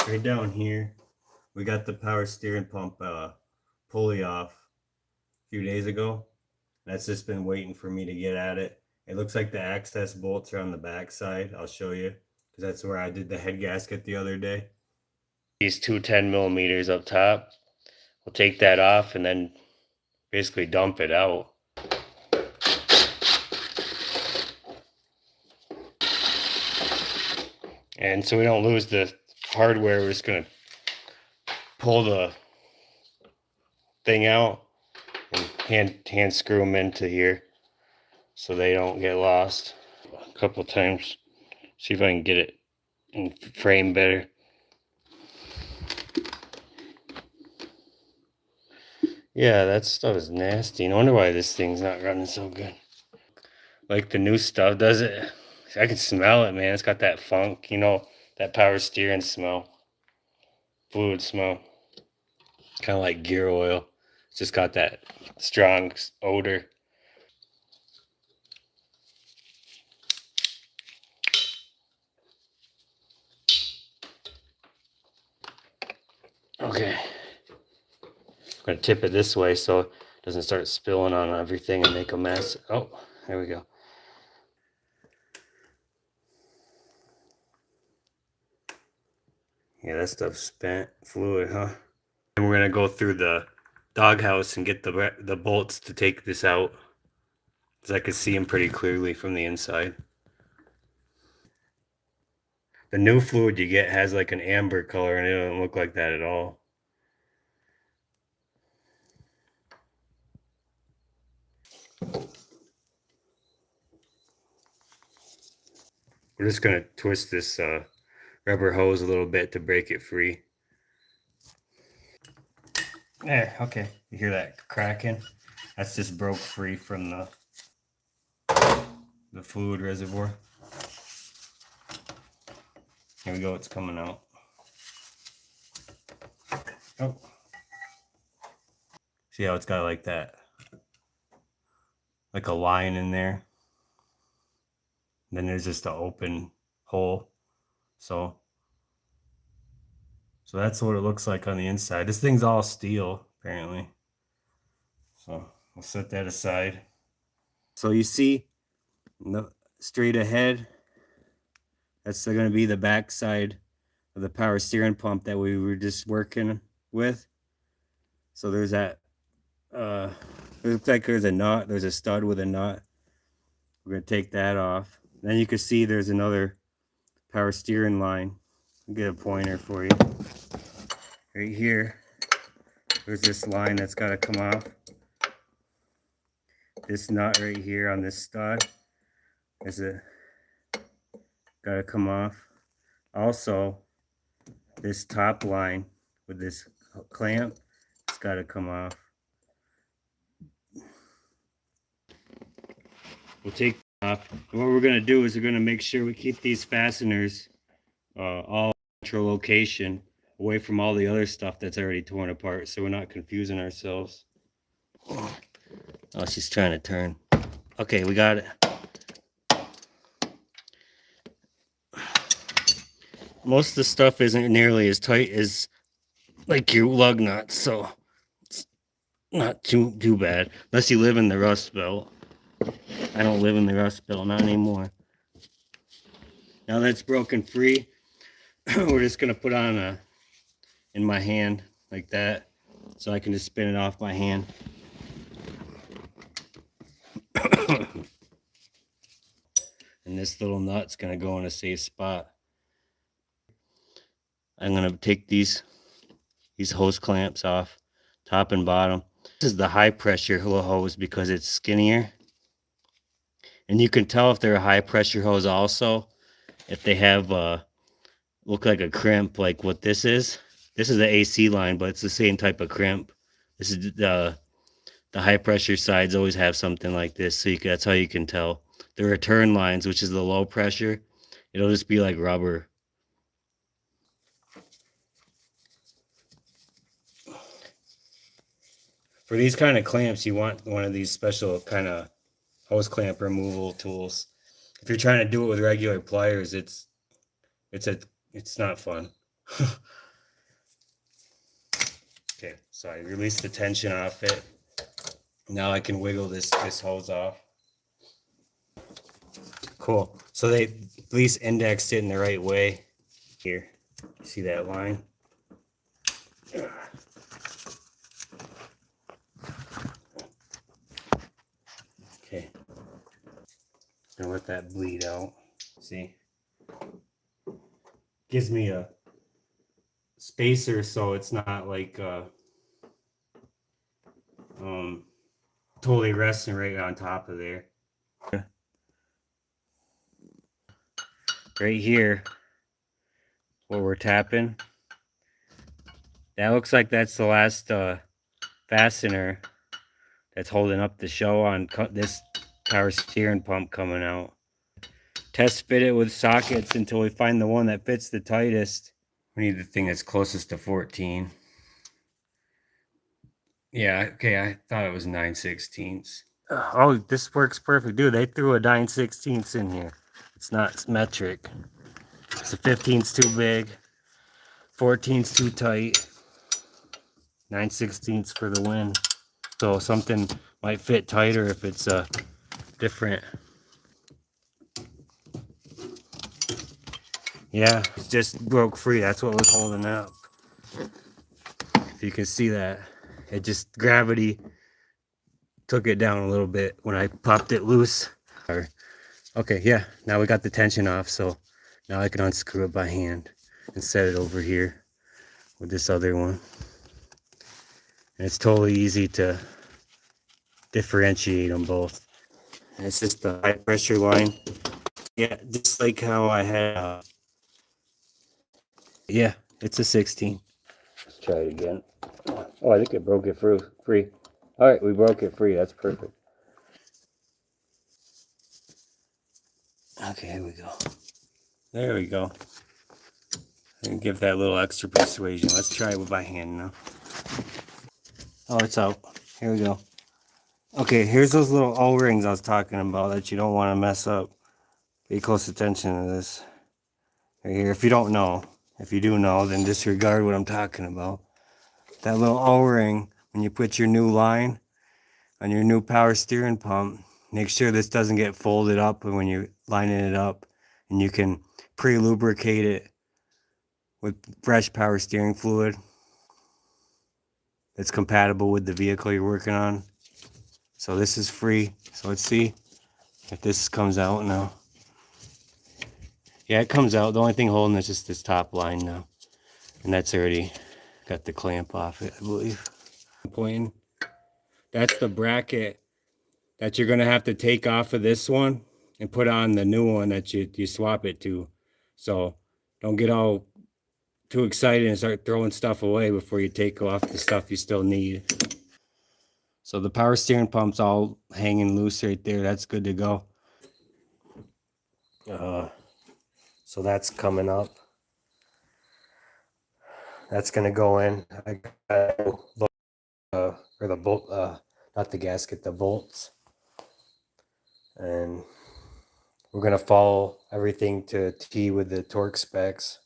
Right down here, we got the power steering pump pulley off a few days ago. That's just been waiting for me to get at it. It looks like the access bolts are on the back side. I'll show you because that's where I did the head gasket the other day. These two 10mm up top. We'll take that off and then basically dump it out. And so we don't lose the hardware, we're just going to pull the thing out and hand screw them into here so they don't get lost. A couple times, see if I can get it in frame better. Yeah, that stuff is nasty. No wonder why this thing's not running so good. Like the new stuff does it. I can smell it, man. It's got that funk, you know, that power steering smell, fluid smell. Kind of like gear oil. It's just got that strong odor. Okay. I'm going to tip it this way so it doesn't start spilling on everything and make a mess. Oh, there we go. Yeah, that stuff's spent fluid, huh? And we're going to go through the doghouse and get the bolts to take this out, because I could see them pretty clearly from the inside. The new fluid you get has like an amber color and it doesn't look like that at all. We're just going to twist this rubber hose a little bit to break it free. There, okay. You hear that cracking? That's just broke free from the fluid reservoir. Here we go, it's coming out. Oh. See how it's got like that, like a line in there. And then there's just an open hole. So that's what it looks like on the inside. This thing's all steel, apparently. So we'll set that aside. So you see, straight ahead, that's going to be the back side of the power steering pump that we were just working with. So there's that, it looks like there's a nut, there's a stud with a nut. We're going to take that off. Then you can see there's another power steering line. I'll get a pointer for you. Right here, there's this line that's got to come off. This nut right here on this stud is got to come off. Also, this top line with this clamp, it's got to come off. We'll take it off. And what we're going to do is we're going to make sure we keep these fasteners all central location, away from all the other stuff that's already torn apart, so we're not confusing ourselves. Oh, she's trying to turn. Okay, we got it. Most of the stuff isn't nearly as tight as like your lug nuts, so it's not too bad, unless you live in the Rust Belt. I don't live in the Rust Belt, not anymore. Now that's broken free, we're just gonna put on in my hand like that, so I can just spin it off my hand. And this little nut's gonna go in a safe spot. I'm gonna take these hose clamps off, top and bottom. This is the high pressure hose because it's skinnier. And you can tell if they're a high pressure hose also if they have look like a crimp like what this is. This is the AC line, but it's the same type of crimp. This is the high pressure sides always have something like this, so that's how you can tell. The return lines, which is the low pressure, it'll just be like rubber. For these kind of clamps, you want one of these special kind of hose clamp removal tools. If you're trying to do it with regular pliers, it's not fun. Okay, so I released the tension off it. Now I can wiggle this hose off. Cool. So they at least indexed it in the right way. Here, see that line? Okay. Gonna let that bleed out. See? Gives me a spacer so it's not like totally resting right on top of there. Right here, what we're tapping, that looks like that's the last fastener that's holding up the show on this power steering pump coming out. Test fit it with sockets until we find the one that fits the tightest. We need the thing that's closest to 14. Yeah, okay, I thought it was 9/16. Oh, this works perfect. Dude, they threw a 9/16 in here. It's not metric. So 15's too big. 14's too tight. 9/16 for the win. So something might fit tighter if it's different. Yeah, it just broke free. That's what was holding it up. If you can see that, it just gravity took it down a little bit when I popped it loose. Okay, yeah, now we got the tension off, so now I can unscrew it by hand and set it over here with this other one. And it's totally easy to differentiate them both. And it's just the high pressure line. Yeah, just like how I had. Yeah, it's a 16. Let's try it again. Oh, I think it broke it free. All right, we broke it free. That's perfect. Okay, here we go. There we go. And give that a little extra persuasion. Let's try it by hand now. Oh, it's out. Here we go. Okay, here's those little O-rings I was talking about that you don't want to mess up. Pay close attention to this. Right here. If you don't know, if you do know, then disregard what I'm talking about. That little O-ring, when you put your new line on your new power steering pump, make sure this doesn't get folded up when you're lining it up. And you can pre-lubricate it with fresh power steering fluid that's compatible with the vehicle you're working on. So this is free. So let's see if this comes out now. Yeah, it comes out. The only thing holding is just this top line now. And that's already got the clamp off it, I believe. Pointing. That's the bracket that you're going to have to take off of this one and put on the new one that you swap it to. So don't get all too excited and start throwing stuff away before you take off the stuff you still need. So the power steering pump's all hanging loose right there. That's good to go. So that's coming up. That's going to go in. I got or the bolt, not the gasket, the bolts. And we're going to follow everything to T with the torque specs.